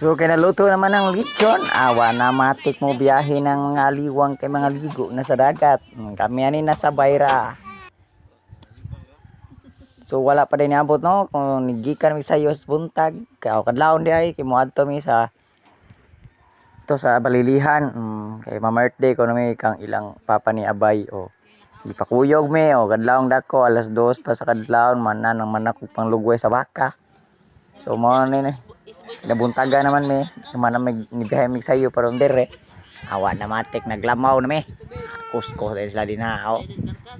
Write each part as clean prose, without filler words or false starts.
So kinaluto naman ng lechon, awa na matik mo biyahe ng mga liwang kay mga ligo na sa dagat. Kami ani nasa Bayra. So wala pa din niabot no kung nigikan mi sa Yos buntag. Kadlawon di ay kay moadto mi sa to sa Balilihan. Kay ma-birthday ko na mi kang ilang papa ni Abay o. Gipakuyog mi o kadlawon dako alas 2 pa sa kadlawon manan ng manak panglugway sa baka. So mo ni nabuntaga naman mi, naman may nibiyahe mi sayo pero dire. Awa na matik naglamaw na mi. Kusko dahil sila dinao.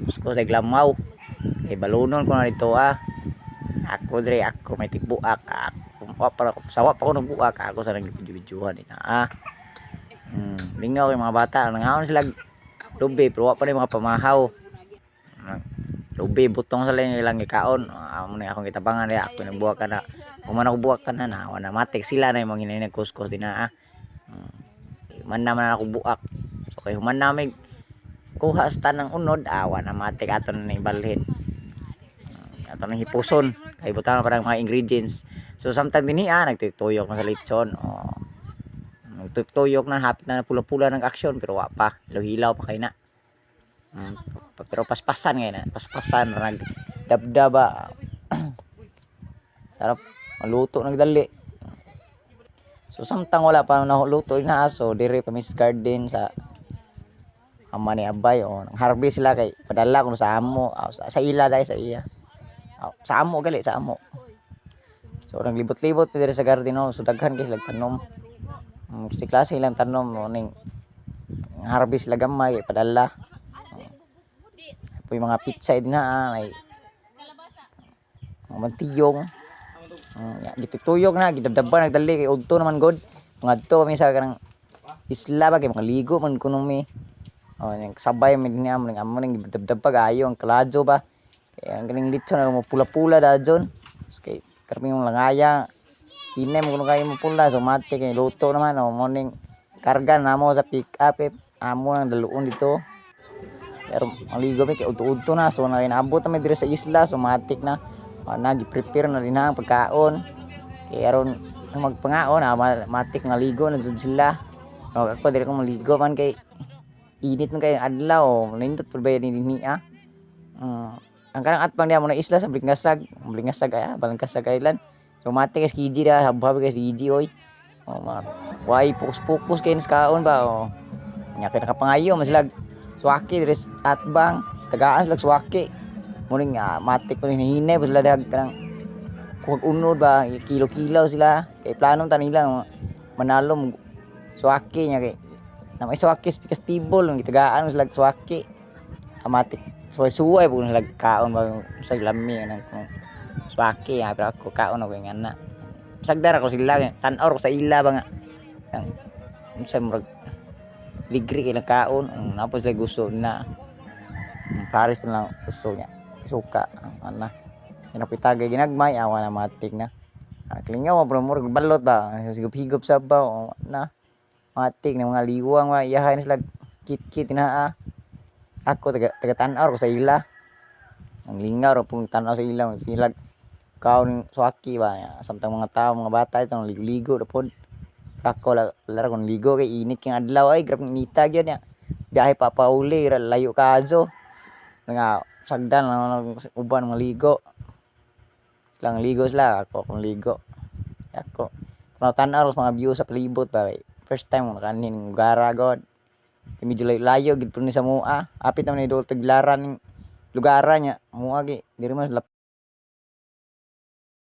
Kusko naglamaw. Eh balunon ko na dito Ako dire ako may tigbuak. Ako para sawa pa ko ng buak ako sa nagbidyuhan din lingaw yung mga bata nangaon sila lubi pero wa pa rin mga pamahaw. Lubi butong sa ilang ikaon. Amo ni akong kitabangan dia ako nagbuak ka na. Human ako buwak tanan na matik sila na yung mga hinay nagkuskos din man naman ako buak. So kay human namin kuha sa tanang unod awa na matik aton na ibalhin. Aton na hipuson kay butang na parang mga ingredients. So sometimes din nagtutuyok na sa lechon. Nagtutuyok na hapit na pula-pula ng aksyon pero wa pa hilaw pa kay na. Pero paspasan ngayon paspasan nagdabdaba. Sarap maluto nagdali. So samtang wala pa nahuluto so dire pa Miss Garden sa ama ni Abay nang harvest sila kay padala kuno sa amo sa ila dai sa iya. Sa amo gali sa amo. So naglibot-libot pa dire sa garden so daghan kay sila tanom. Si klase ilang tanom ning harvest sila gamay padala. Yung mga pizza din ay mantiyong gitutuyog na gidabdaban nagdali kay udto naman god ngadto kami sa kanang isla ba kay mga ligo man kuno mi ning sabay mi ni amo ning gidabdab pa gayo ang kaladyo ba kay ang ganing litson na mo pula-pula dajon kay karmi yung langaya inem kuno kay mo pula so mate kay luto naman mo ning karga namo sa pick up amo nang daluon dito pero maligo mi kay udto na so na inaabot na mi dire sa isla so matik na nagi-prepare na din ang pagkaon kaya aron magpangaon matik nga ligo na jud sila ako dire ko maligo man kay init man kay adlaw nindot pud ba ni ang kanang atbang niya mo na isla sa Blingasag Balangkasag Island so matik kay skiji da habhab kay skiji oy why pukus kay nas kaon ba nya kay nakapangayo man sila swaki dire atbang tagaan sila swaki muning matik ko hinay ba sila dag kanang kung unod ba kilo-kilo sila kay plano ta nila manalo swaki nya kay na may swaki pikas tibol ng gitagaan sila swaki matik suway po sila kaon ba sa lami nang swaki pero ako kaon ako nga na sagdara ko sila tan-or ko sa ila ba nga sa murag ligri kay kaon napo sila gusto na pares pa lang gusto niya suka napitagay ginagmay awa na matik na klingaw mo murag balot ba higop sa baw na matik na mga liwang iyahay na sila kit ako taga tan-or ko sa ila ang lingaw ro pung tan-aw sa ila sila kaon swaki ba samtang mga tao mga bata itong ligo-ligo pod ako lara kon ligo kay init kay adlaw ay grab inita gyud nya biyahe pa pauli layo kaadso nga sagdan uban mga ligo silang ligo sila ako kung ligo ako tan-aw sa mga view sa palibot ba first time mo kanin gara god medyo layo gid pud ni sa mua apit naman ni dol taglaran ning lugaran nya mua gi diri man